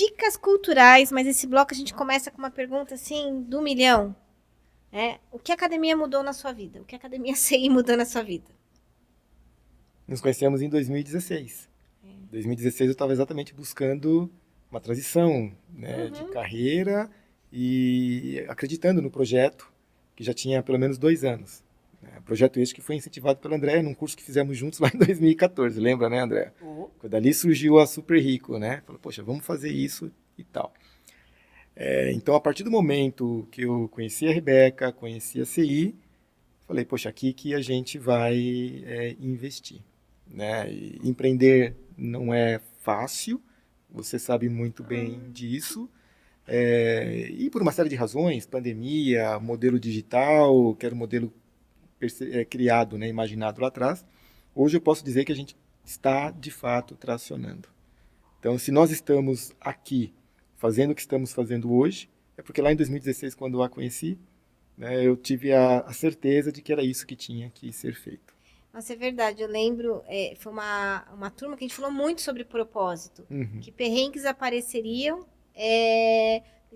dicas culturais, mas esse bloco a gente começa com uma pergunta assim, do milhão. O que a academia mudou na sua vida? O que a academia CI mudou na sua vida? Nos conhecemos em 2016. Em 2016 eu estava exatamente buscando uma transição, né, de carreira e acreditando no projeto que já tinha pelo menos 2 anos. Projeto este que foi incentivado pelo André num curso que fizemos juntos lá em 2014, lembra, né, André? Quando ali surgiu a Super Rico, né? Falou, poxa, vamos fazer isso e tal. Então, a partir do momento que eu conheci a Rebeca, conheci a CI, falei, poxa, aqui que a gente vai investir, né? E empreender não é fácil, você sabe muito bem disso. E por uma série de razões, pandemia, modelo digital, que era um modelo criado, né, imaginado lá atrás, hoje eu posso dizer que a gente está, de fato, tracionando. Então, se nós estamos aqui fazendo o que estamos fazendo hoje, é porque lá em 2016, quando eu a conheci, né, eu tive a certeza de que era isso que tinha que ser feito. Nossa, é verdade. Eu lembro, foi uma turma que a gente falou muito sobre propósito. Que perrengues apareceriam.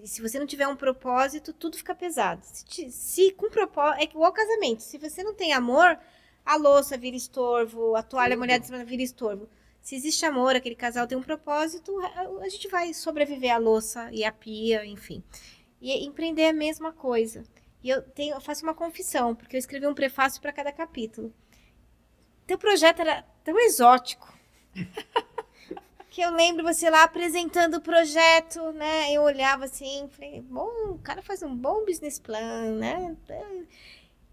Se você não tiver um propósito, tudo fica pesado. Se com propósito, é igual casamento. Se você não tem amor, a louça vira estorvo, a toalha molhada de cima vira estorvo. Se existe amor, aquele casal tem um propósito, a gente vai sobreviver à louça e à pia, enfim. E empreender é a mesma coisa. E eu faço uma confissão, porque eu escrevi um prefácio para cada capítulo. Teu projeto era tão exótico que eu lembro você lá apresentando o projeto, né? Eu olhava assim, falei, bom, o cara faz um bom business plan, né?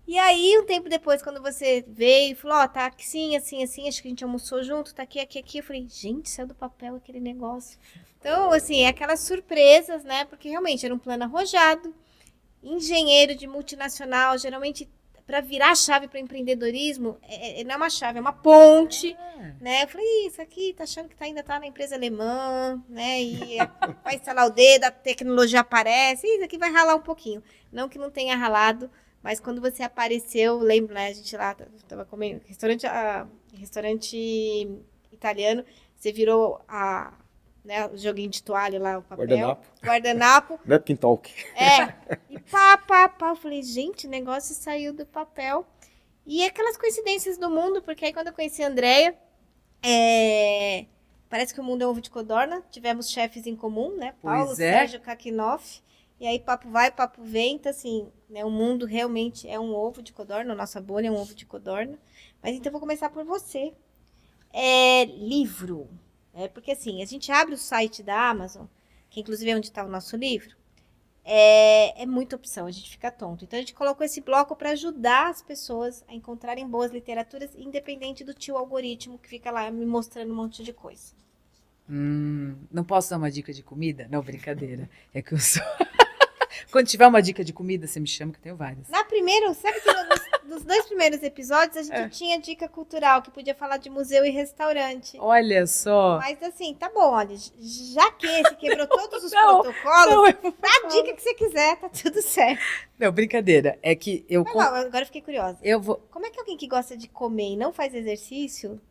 E aí, um tempo depois, quando você veio e falou, tá aqui assim, acho que a gente almoçou junto, tá aqui, eu falei, gente, saiu do papel aquele negócio. Então, assim, aquelas surpresas, né? Porque realmente era um plano arrojado, engenheiro de multinacional, geralmente para virar a chave para empreendedorismo, não é uma chave, é uma ponte, né? Eu falei, isso aqui tá achando que ainda tá na empresa alemã, né? E vai instalar o dedo, a tecnologia aparece, isso aqui vai ralar um pouquinho. Não que não tenha ralado, mas quando você apareceu, lembro, né? A gente lá tava comendo, restaurante italiano, você virou né, o joguinho de toalha lá, o papel. Guardanapo. Napkin Talk. E pá. Eu falei, gente, o negócio saiu do papel. E aquelas coincidências do mundo, porque aí quando eu conheci a Andrea, parece que o mundo é um ovo de codorna. Tivemos chefes em comum, né? Paulo, Sérgio, Kakinoff. E aí papo vai, papo vem. Então, assim, né, o mundo realmente é um ovo de codorna. A nossa bolha é um ovo de codorna. Mas então eu vou começar por você. Livro. Porque assim, a gente abre o site da Amazon, que inclusive é onde está o nosso livro, é muita opção, a gente fica tonto. Então a gente colocou esse bloco para ajudar as pessoas a encontrarem boas literaturas, independente do tio algoritmo que fica lá me mostrando um monte de coisa. Não posso dar uma dica de comida? Não, brincadeira. É que eu sou... Quando tiver uma dica de comida, você me chama, que eu tenho várias. Na primeira, sabe que nos 2 primeiros episódios a gente tinha dica cultural, que podia falar de museu e restaurante. Olha só. Mas assim, tá bom, olha, já que esse quebrou todos os protocolos, dá a dica que você quiser, tá tudo certo. Não, brincadeira. É que eu... Agora eu fiquei curiosa. Como é que alguém que gosta de comer e não faz exercício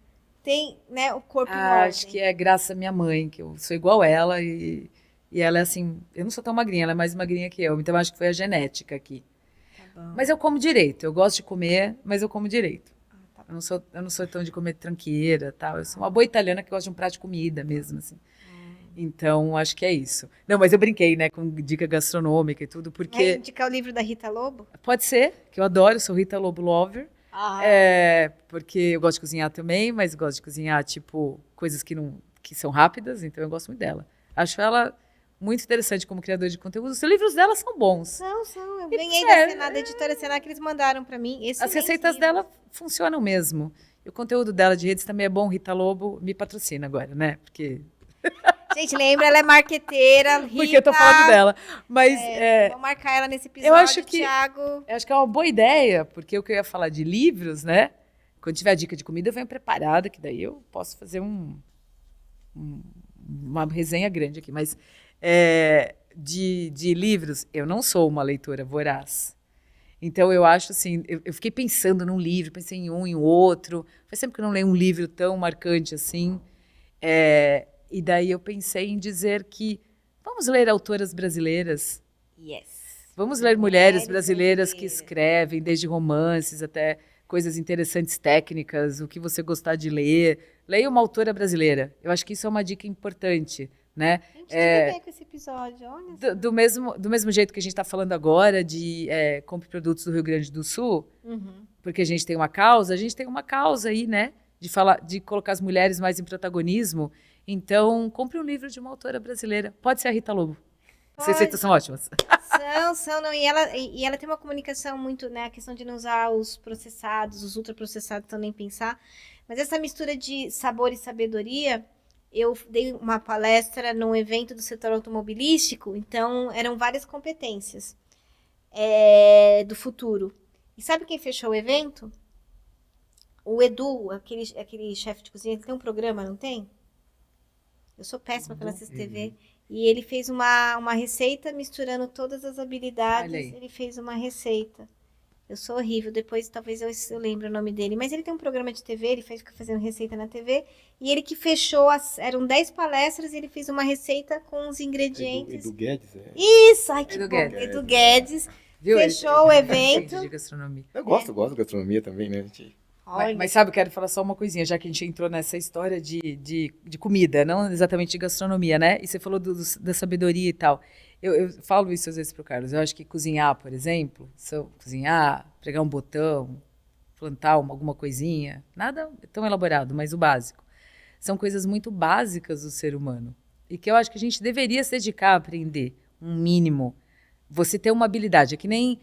tem, né, o corpo em ordem? Acho que é graças à minha mãe, que eu sou igual ela e ela é assim, eu não sou tão magrinha, ela é mais magrinha que eu, então acho que foi a genética aqui. Tá bom. Mas eu como direito, eu gosto de comer, mas eu como direito. Tá bom. Eu não sou tão de comer tranqueira, tal. Eu sou uma boa italiana que gosta de um prato de comida mesmo, assim. Então, acho que é isso. Não, mas eu brinquei, né, com dica gastronômica e tudo, porque... Vai indicar o livro da Rita Lobo? Pode ser, que eu adoro, sou Rita Lobo Lover. Porque eu gosto de cozinhar também, mas gosto de cozinhar, tipo, coisas que são rápidas, então eu gosto muito dela. Acho ela muito interessante como criadora de conteúdo. Os livros dela são bons. São. Eu ganhei da editora Senar que eles mandaram para mim. As receitas dela funcionam mesmo. E o conteúdo dela de redes também é bom. Rita Lobo me patrocina agora, né? Porque... Gente, lembra, ela é marqueteira. Rita, porque eu tô falando dela. Mas, vou marcar ela nesse episódio, eu acho que, Thiago. Eu acho que é uma boa ideia, porque o que eu ia falar de livros, né? Quando tiver a dica de comida, eu venho preparada, que daí eu posso fazer uma resenha grande aqui. Mas de livros, eu não sou uma leitora voraz. Então, eu acho assim, eu fiquei pensando num livro, pensei em um, em outro. Faz tempo que eu não leio um livro tão marcante assim. E daí eu pensei em dizer que Vamos ler autoras brasileiras. Yes. Vamos ler mulheres brasileiras que escrevem, desde romances até coisas interessantes técnicas, o que você gostar de ler. Leia uma autora brasileira. Eu acho que isso é uma dica importante, né? Gente, tudo bem com esse episódio, olha. Do mesmo jeito que a gente está falando agora de compre produtos do Rio Grande do Sul, porque a gente tem uma causa aí, né? De colocar as mulheres mais em protagonismo. Então, compre um livro de uma autora brasileira. Pode ser a Rita Lobo. As receitas são ótimas. Não. E ela tem uma comunicação muito, né? A questão de não usar os processados, os ultraprocessados, então nem pensar. Mas essa mistura de sabor e sabedoria, eu dei uma palestra num evento do setor automobilístico, então eram várias competências do futuro. E sabe quem fechou o evento? O Edu, aquele chefe de cozinha, ele tem um programa, não tem? Eu sou péssima pela CCTV. E ele fez uma receita misturando todas as habilidades. Ele fez uma receita. Eu sou horrível. Depois talvez eu lembre o nome dele. Mas ele tem um programa de TV, ele fica fazendo receita na TV. E ele que fechou, eram 10 palestras e ele fez uma receita com os ingredientes. Edu Guedes, Isso! Ai, que Edu bom. Guedes. Edu Guedes. Viu? Fechou o evento. De gastronomia. Eu gosto de gastronomia também, né, gente? Mas sabe, eu quero falar só uma coisinha, já que a gente entrou nessa história de comida, não exatamente de gastronomia, né? E você falou da sabedoria e tal. Eu falo isso às vezes pro Carlos. Eu acho que cozinhar, por exemplo, cozinhar, pregar um botão, plantar alguma coisinha, nada tão elaborado, mas o básico. São coisas muito básicas do ser humano. E que eu acho que a gente deveria se dedicar a aprender, um mínimo. Você ter uma habilidade, é que nem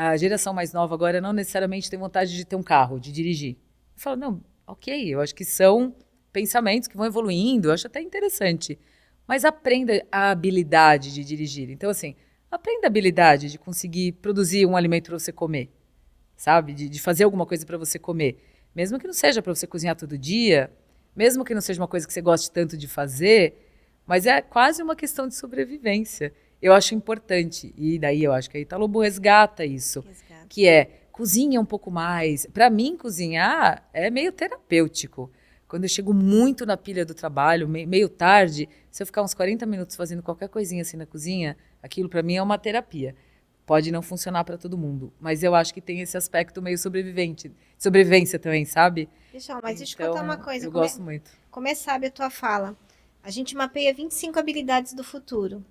a geração mais nova agora não necessariamente tem vontade de ter um carro, de dirigir. Eu falo, não, ok, eu acho que são pensamentos que vão evoluindo, eu acho até interessante. Mas aprenda a habilidade de dirigir. Então, assim, aprenda a habilidade de conseguir produzir um alimento para você comer, sabe? De fazer alguma coisa para você comer. Mesmo que não seja para você cozinhar todo dia, mesmo que não seja uma coisa que você goste tanto de fazer, mas é quase uma questão de sobrevivência. Eu acho importante, e daí eu acho que a Rita Lobo resgata isso, que é, cozinha um pouco mais. Para mim, cozinhar é meio terapêutico. Quando eu chego muito na pilha do trabalho, meio tarde, se eu ficar uns 40 minutos fazendo qualquer coisinha assim na cozinha, aquilo para mim é uma terapia. Pode não funcionar para todo mundo, mas eu acho que tem esse aspecto meio sobrevivência também, sabe? Deixa eu contar uma coisa. Eu gosto muito. Como é sábia a tua fala? A gente mapeia 25 habilidades do futuro.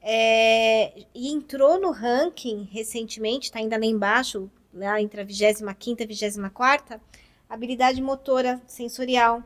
E entrou no ranking recentemente, está ainda lá embaixo, lá entre a 25ª e a 24ª, habilidade motora sensorial.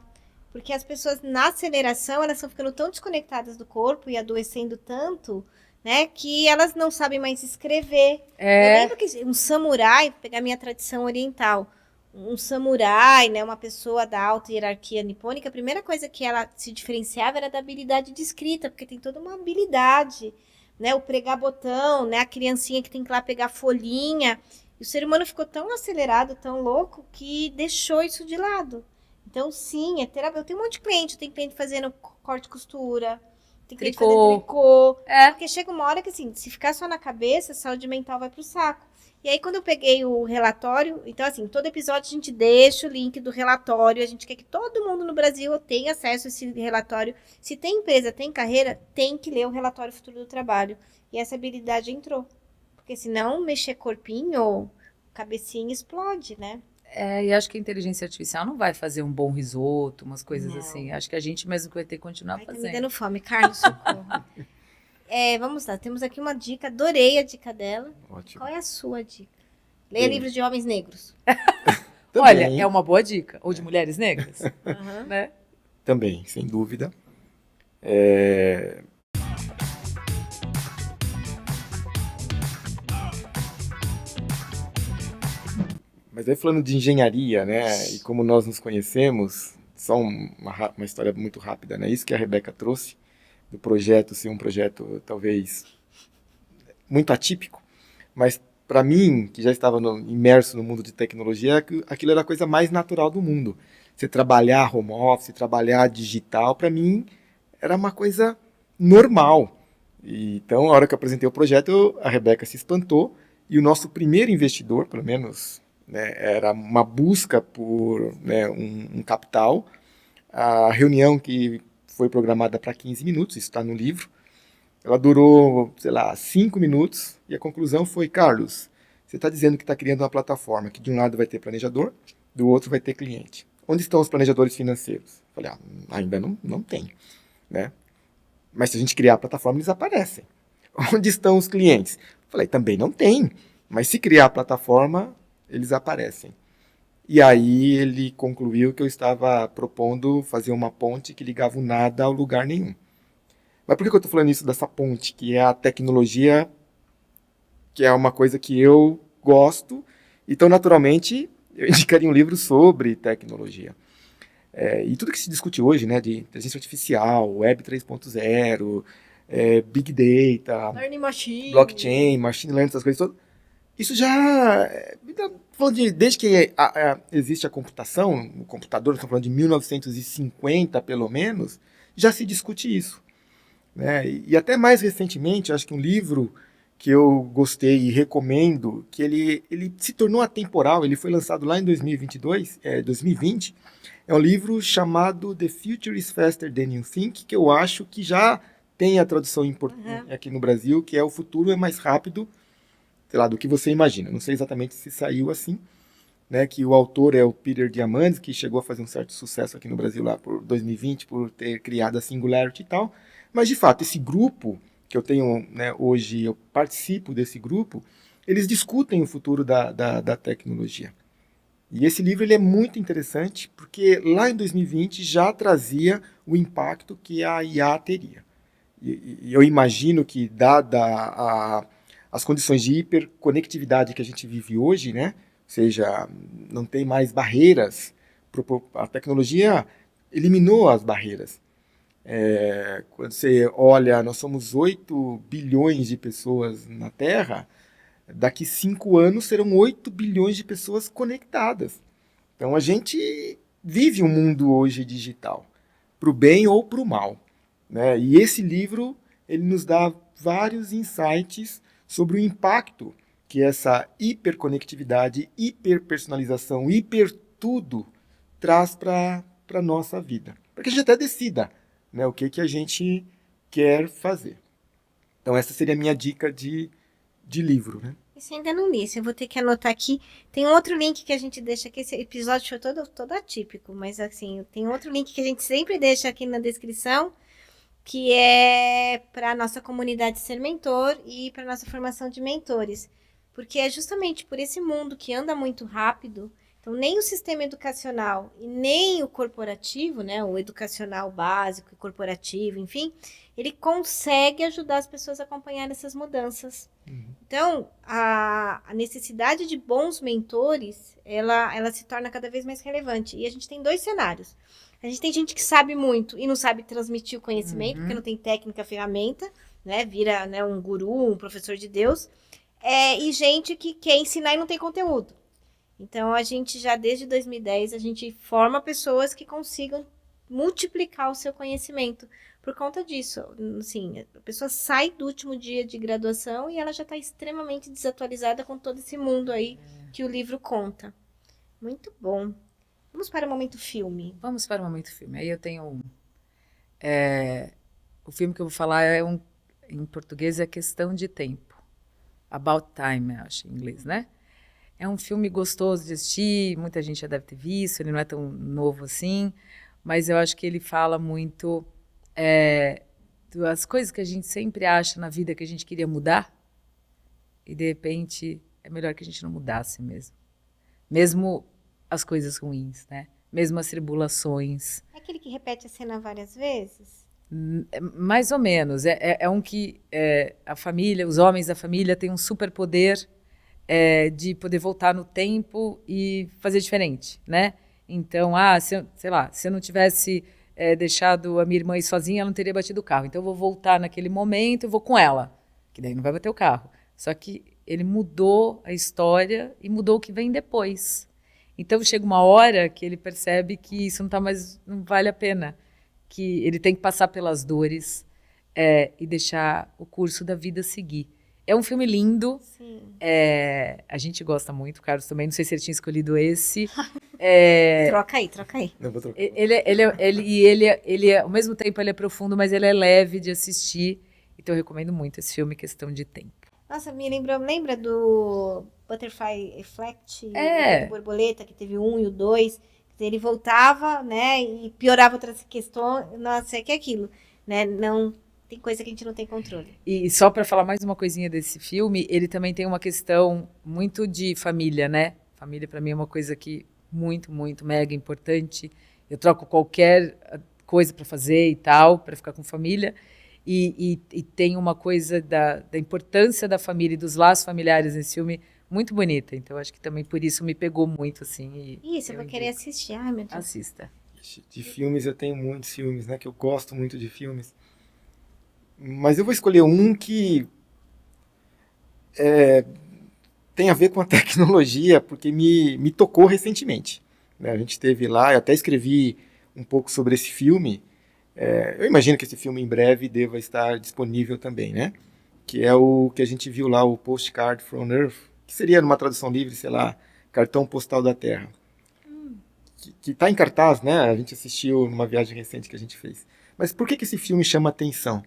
Porque as pessoas na aceleração, elas estão ficando tão desconectadas do corpo e adoecendo tanto, né, que elas não sabem mais escrever. Eu lembro que um samurai, pegar minha tradição oriental, um samurai, né, uma pessoa da alta hierarquia nipônica, a primeira coisa que ela se diferenciava era da habilidade de escrita, porque tem toda uma habilidade, né, o pregar botão, né, a criancinha que tem que ir lá pegar folhinha. E o ser humano ficou tão acelerado, tão louco, que deixou isso de lado. Então, sim, é terapia. Eu tenho um monte de cliente, tem cliente fazendo corte e costura, tem cliente fazendo tricô. Porque chega uma hora que, assim, se ficar só na cabeça, a saúde mental vai pro saco. E aí, quando eu peguei o relatório, então, assim, todo episódio a gente deixa o link do relatório, a gente quer que todo mundo no Brasil tenha acesso a esse relatório. Se tem empresa, tem carreira, tem que ler o relatório futuro do trabalho. E essa habilidade entrou. Porque senão, mexer corpinho, cabecinha explode, né? E acho que a inteligência artificial não vai fazer um bom risoto, umas coisas assim. Acho que a gente mesmo vai ter que continuar fazendo. Tá me dando fome, Carlos, socorro. Vamos lá, temos aqui uma dica, adorei a dica dela. Ótimo. Qual é a sua dica? Leia livros de homens negros. Olha, é uma boa dica. Ou de mulheres negras, né? Também, sem dúvida. Mas aí falando de engenharia, né, e como nós nos conhecemos, só uma história muito rápida, né, isso que a Rebeca trouxe, do projeto ser um projeto talvez muito atípico, mas para mim, que já estava imerso no mundo de tecnologia, aquilo era a coisa mais natural do mundo. Você trabalhar home office, trabalhar digital, para mim era uma coisa normal. Então, a hora que eu apresentei o projeto, a Rebeca se espantou, e o nosso primeiro investidor, pelo menos, né, era uma busca por, né, um capital. A reunião que foi programada para 15 minutos, isso está no livro, Ela durou, sei lá, 5 minutos e a conclusão foi: Carlos, você está dizendo que está criando uma plataforma que de um lado vai ter planejador, do outro vai ter cliente. Onde estão os planejadores financeiros? Falei, ainda não tem, né? Mas se a gente criar a plataforma, eles aparecem. Onde estão os clientes? Falei, também não tem. Mas se criar a plataforma, eles aparecem. E aí ele concluiu que eu estava propondo fazer uma ponte que ligava o nada ao lugar nenhum. Mas por que eu estou falando isso dessa ponte? Que é a tecnologia, que é uma coisa que eu gosto. Então, naturalmente, eu indicaria um livro sobre tecnologia. E tudo que se discute hoje, né, de inteligência artificial, Web 3.0, Big Data, Learning Machine, blockchain, machine learning, essas coisas todas, isso já... desde que existe a computação, o computador, estamos falando de 1950 pelo menos, já se discute isso. Né? E até mais recentemente, acho que um livro que eu gostei e recomendo, que ele se tornou atemporal, ele foi lançado lá em 2020, é um livro chamado The Future is Faster Than You Think, que eu acho que já tem a tradução em português aqui no Brasil, que é O Futuro é Mais Rápido, sei lá, do que você imagina. Não sei exatamente se saiu assim, né, que o autor é o Peter Diamandis, que chegou a fazer um certo sucesso aqui no Brasil lá por 2020, por ter criado a Singularity e tal. Mas, de fato, esse grupo que eu tenho, né, hoje, eu participo desse grupo, eles discutem o futuro da tecnologia. E esse livro ele é muito interessante, porque lá em 2020 já trazia o impacto que a IA teria. E eu imagino que, dada as condições de hiperconectividade que a gente vive hoje, né, ou seja, não tem mais barreiras, a tecnologia eliminou as barreiras. Quando você olha, nós somos 8 bilhões de pessoas na Terra, daqui 5 anos serão 8 bilhões de pessoas conectadas. Então a gente vive um mundo hoje digital, para o bem ou para o mal. Né? E esse livro ele nos dá vários insights sobre o impacto que essa hiperconectividade, hiperpersonalização, hipertudo traz para a nossa vida. Para que a gente até decida, né, o que a gente quer fazer. Então essa seria a minha dica de livro. Né? Isso ainda não li, eu vou ter que anotar aqui. Tem um outro link que a gente deixa aqui, esse episódio foi todo atípico, mas assim, tem outro link que a gente sempre deixa aqui na descrição, que é para a nossa comunidade ser mentor e para a nossa formação de mentores. Porque é justamente por esse mundo que anda muito rápido, então nem o sistema educacional e nem o corporativo, né, o educacional básico e corporativo, enfim, ele consegue ajudar as pessoas a acompanhar essas mudanças. Então, a necessidade de bons mentores, ela se torna cada vez mais relevante. E a gente tem 2 cenários. A gente tem gente que sabe muito e não sabe transmitir o conhecimento, porque não tem técnica, ferramenta, né? Vira, né, um guru, um professor de Deus. E gente que quer ensinar e não tem conteúdo. Então, a gente já desde 2010, a gente forma pessoas que consigam multiplicar o seu conhecimento. Por conta disso, assim, a pessoa sai do último dia de graduação e ela já está extremamente desatualizada com todo esse mundo aí que o livro conta. Muito bom. Vamos para o momento filme. Vamos para o momento filme. Aí eu tenho o filme que eu vou falar em português é Questão de Tempo. About Time, eu acho, em inglês, né? É um filme gostoso de assistir, muita gente já deve ter visto, ele não é tão novo assim, mas eu acho que ele fala muito das coisas que a gente sempre acha na vida que a gente queria mudar, e de repente é melhor que a gente não mudasse mesmo. Mesmo as coisas ruins, né? Mesmo as tribulações. É aquele que repete a cena várias vezes? Mais ou menos. É um que a família, os homens da família têm um superpoder de poder voltar no tempo e fazer diferente, né? Então, se eu não tivesse deixado a minha irmã ir sozinha, ela não teria batido o carro. Então, eu vou voltar naquele momento e vou com ela, que daí não vai bater o carro. Só que ele mudou a história e mudou o que vem depois. Então, chega uma hora que ele percebe que isso não vale a pena, que ele tem que passar pelas dores e deixar o curso da vida seguir. É um filme lindo. Sim. A gente gosta muito, o Carlos também. Não sei se ele tinha escolhido esse. Troca aí. Não, vou trocar. Ele, ao mesmo tempo, ele é profundo, mas ele é leve de assistir. E Então eu recomendo muito esse filme, Questão de Tempo. Nossa, lembra do Butterfly Effect, do Borboleta, que teve o 1 e o 2, ele voltava, né, e piorava outras questões, nossa, é que é aquilo, né, não, tem coisa que a gente não tem controle. E só para falar mais uma coisinha desse filme, ele também tem uma questão muito de família, né? Família para mim é uma coisa que muito, muito mega importante. Eu troco qualquer coisa para fazer e tal, para ficar com família. E tem uma coisa da importância da família e dos laços familiares nesse filme muito bonita. Então, acho que também por isso me pegou muito, assim. Isso, eu vou querer assistir. Ai, meu Deus. Assista. De filmes, eu tenho muitos filmes, né? Que eu gosto muito de filmes. Mas eu vou escolher um que tem a ver com a tecnologia, porque me tocou recentemente. Né? A gente esteve lá, eu até escrevi um pouco sobre esse filme. Eu imagino que esse filme em breve deva estar disponível também, né? Que é o que a gente viu lá, o Postcard from Earth, que seria, numa tradução livre, sei lá, Cartão Postal da Terra. Que está em cartaz, né? A gente assistiu numa viagem recente que a gente fez. Mas por que esse filme chama atenção?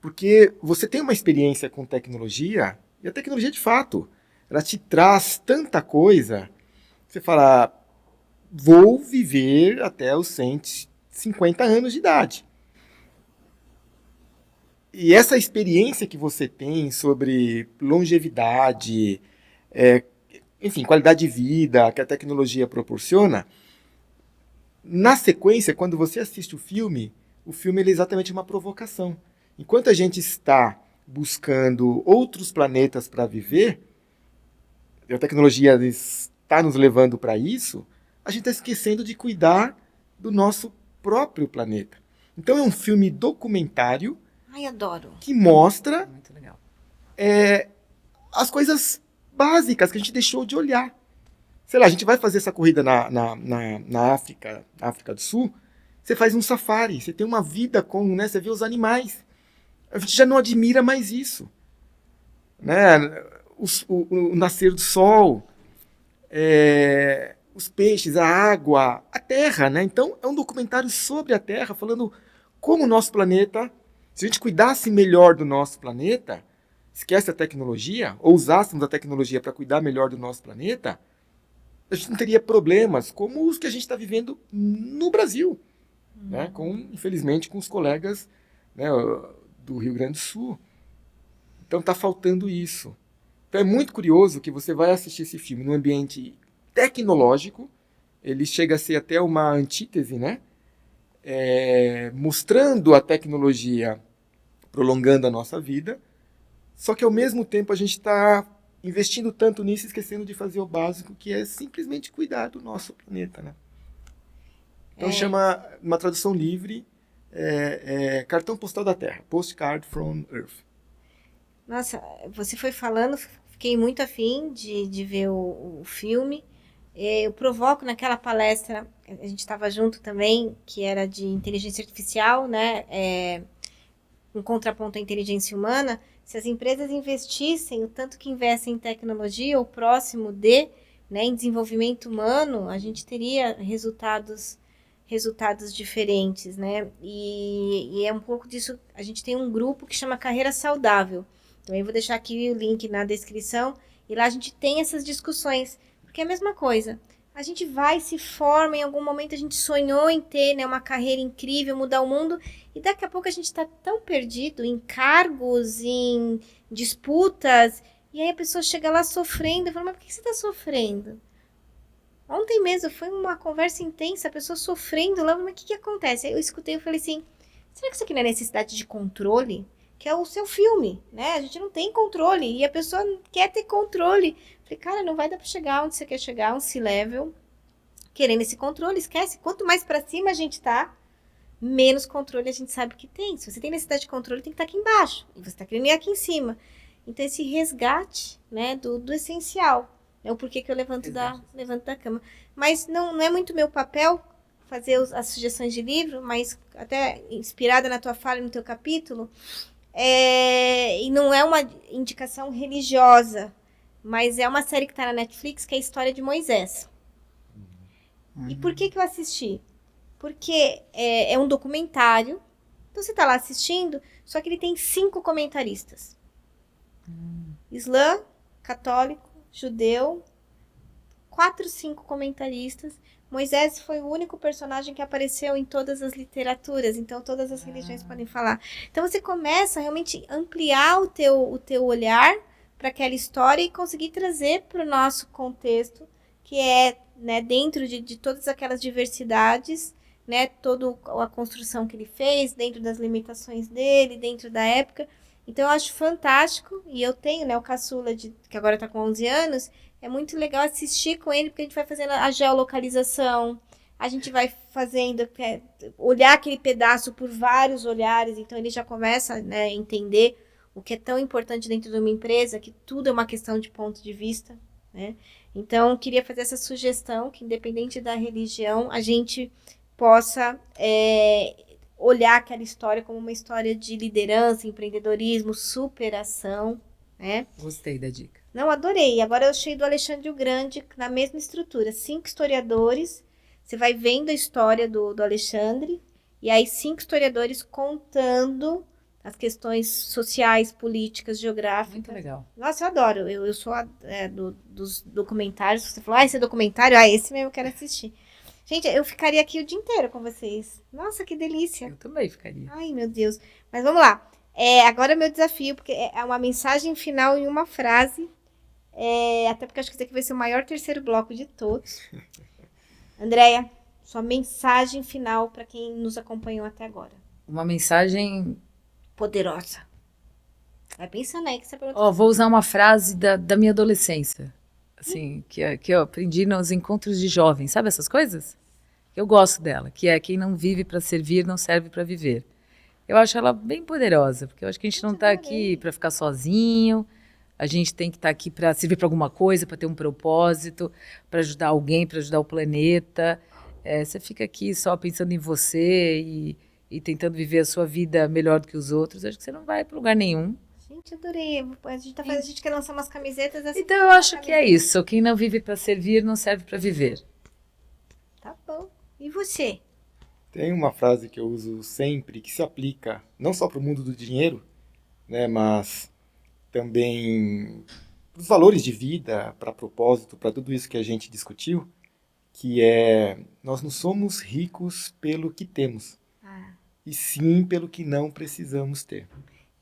Porque você tem uma experiência com tecnologia, e a tecnologia, de fato, ela te traz tanta coisa. Você fala, vou viver até os 150 anos de idade. E essa experiência que você tem sobre longevidade, enfim, qualidade de vida que a tecnologia proporciona, na sequência, quando você assiste o filme ele é exatamente uma provocação. Enquanto a gente está buscando outros planetas para viver, e a tecnologia está nos levando para isso, a gente está esquecendo de cuidar do nosso próprio planeta. Então é um filme documentário. Ai, adoro. Que mostra muito legal. As coisas básicas que a gente deixou de olhar. Sei lá, a gente vai fazer essa corrida na África do Sul, você faz um safari, você tem uma vida né, você vê os animais. A gente já não admira mais isso. Né? O nascer do sol, os peixes, a água, a terra. Né? Então, é um documentário sobre a Terra, falando como o nosso planeta, se a gente cuidasse melhor do nosso planeta, esquece a tecnologia, ou usássemos a tecnologia para cuidar melhor do nosso planeta, a gente não teria problemas como os que a gente está vivendo no Brasil. Né? Infelizmente, com os colegas, né, do Rio Grande do Sul. Então está faltando isso. Então é muito curioso que você vai assistir esse filme num ambiente tecnológico, ele chega a ser até uma antítese, né? Mostrando a tecnologia prolongando a nossa vida, só que ao mesmo tempo a gente está investindo tanto nisso, esquecendo de fazer o básico, que é simplesmente cuidar do nosso planeta. Né? Então chama, uma tradução livre, Cartão Postal da Terra, Postcard from Earth. Nossa, você foi falando, fiquei muito afim de ver o filme. Eu provoco naquela palestra, a gente estava junto também, que era de inteligência artificial, né? Um contraponto à inteligência humana. Se as empresas investissem o tanto que investem em tecnologia, ou próximo né, em desenvolvimento humano, a gente teria resultados diferentes, né? E é um pouco disso. A gente tem um grupo que chama Carreira Saudável. Também vou deixar aqui o link na descrição. E lá a gente tem essas discussões. Porque é a mesma coisa. A gente vai, se forma, em algum momento a gente sonhou em ter, né, uma carreira incrível, mudar o mundo. E daqui a pouco a gente está tão perdido em cargos, em disputas. E aí a pessoa chega lá sofrendo. E fala, mas por que você está sofrendo? Ontem mesmo foi uma conversa intensa, a pessoa sofrendo lá, mas o que acontece? Aí eu escutei e falei assim, será que isso aqui não é necessidade de controle? Que é o seu filme, né? A gente não tem controle e a pessoa quer ter controle. Falei, cara, não vai dar pra chegar onde você quer chegar, um C-level, querendo esse controle, esquece. Quanto mais pra cima a gente tá, menos controle a gente sabe que tem. Se você tem necessidade de controle, tem que estar aqui embaixo. E você tá querendo ir aqui em cima. Então esse resgate, né, do essencial. É o porquê que eu levanto da cama. Mas não é muito meu papel fazer as sugestões de livro, mas até inspirada na tua fala e no teu capítulo, e não é uma indicação religiosa, mas é uma série que está na Netflix, que é a história de Moisés. E por que eu assisti? Porque é um documentário Então você tá lá assistindo, só que ele tem 5 comentaristas. Islã, católico, judeu, 4, 5 comentaristas. Moisés foi o único personagem que apareceu em todas as literaturas, então todas as religiões podem falar. Então você começa a realmente ampliar o teu olhar para aquela história e conseguir trazer para o nosso contexto, que é, né, dentro de todas aquelas diversidades, né, toda a construção que ele fez, dentro das limitações dele, dentro da época. Então eu acho fantástico, e eu tenho, né, o caçula, que agora está com 11 anos, é muito legal assistir com ele, porque a gente vai fazendo a geolocalização, a gente vai fazendo, olhar aquele pedaço por vários olhares, então ele já começa, né, a entender o que é tão importante dentro de uma empresa, que tudo é uma questão de ponto de vista, né? Então, queria fazer essa sugestão, que independente da religião, a gente possa olhar aquela história como uma história de liderança, empreendedorismo, superação, né? Gostei da dica. Não, adorei. Agora eu achei do Alexandre o Grande, na mesma estrutura. 5 historiadores, você vai vendo a história do Alexandre, e aí 5 historiadores contando as questões sociais, políticas, geográficas. Muito legal. Nossa, eu adoro. Eu sou dos documentários. Você falou, esse é documentário? Esse mesmo eu quero assistir. Gente, eu ficaria aqui o dia inteiro com vocês. Nossa, que delícia. Eu também ficaria. Ai, meu Deus. Mas vamos lá. Agora é meu desafio, porque é uma mensagem final em uma frase. Até porque acho que esse aqui vai ser o maior terceiro bloco de todos. Andréia, sua mensagem final para quem nos acompanhou até agora. Uma mensagem poderosa. Vai pensando aí que você pergunta. Vou usar uma frase da minha adolescência. Assim, que eu aprendi nos encontros de jovens. Sabe essas coisas? Eu gosto dela, que é: quem não vive para servir, não serve para viver. Eu acho ela bem poderosa, porque eu acho que a gente não está aqui para ficar sozinho. A gente tem que estar aqui para servir para alguma coisa, para ter um propósito, para ajudar alguém, para ajudar o planeta. Você fica aqui só pensando em você e tentando viver a sua vida melhor do que os outros. Acho que você não vai para lugar nenhum. Gente, adorei. A gente quer lançar umas camisetas assim. Então eu acho que é isso. Quem não vive para servir, não serve para viver. Tá bom. E você? Tem uma frase que eu uso sempre, que se aplica não só para o mundo do dinheiro, né, mas também para os valores de vida, para propósito, para tudo isso que a gente discutiu, que é: nós não somos ricos pelo que temos, e sim pelo que não precisamos ter.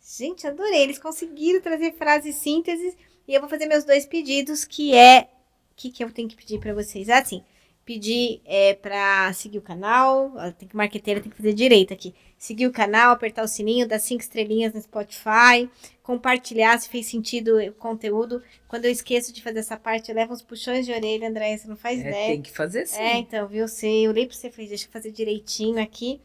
Gente, adorei. Eles conseguiram trazer frases sínteses, e eu vou fazer meus 2 pedidos, que é... O que eu tenho que pedir para vocês? Assim, pedir para seguir o canal, marqueteira tem que fazer direito aqui. Seguir o canal, apertar o sininho, dar 5 estrelinhas no Spotify, compartilhar se fez sentido o conteúdo. Quando eu esqueço de fazer essa parte, eu levo uns puxões de orelha, Andréia, você não faz ideia. Tem que fazer sim. Então, viu? Eu olhei para você, deixa eu fazer direitinho aqui.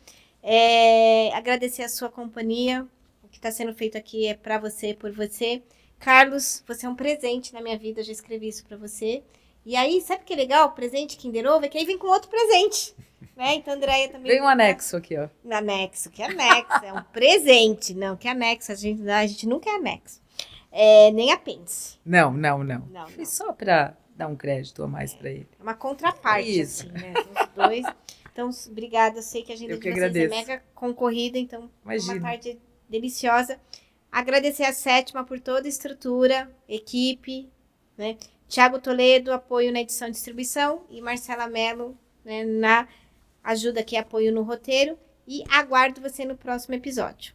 Agradecer a sua companhia. O que está sendo feito aqui é para você, por você. Carlos, você é um presente na minha vida, eu já escrevi isso para você. E aí, sabe o que é legal? O presente Kinder Ovo é que aí vem com outro presente, né? Então, Andréia também... Vem um anexo aqui, ó. Anexo, que anexo, é um presente. Não, que anexo, a gente nunca é anexo. Nem apêndice. Não. Foi só para dar um crédito a mais para ele. É uma contraparte, isso. Assim, né? Os dois. Então, obrigada, eu sei que a agenda de vocês agradeço. É mega concorrida, então, Imagina. Uma tarde deliciosa. Agradecer a Sétima por toda a estrutura, equipe, né? Thiago Toledo, apoio na edição e distribuição, e Marcela Mello, né, na ajuda aqui, apoio no roteiro, e aguardo você no próximo episódio.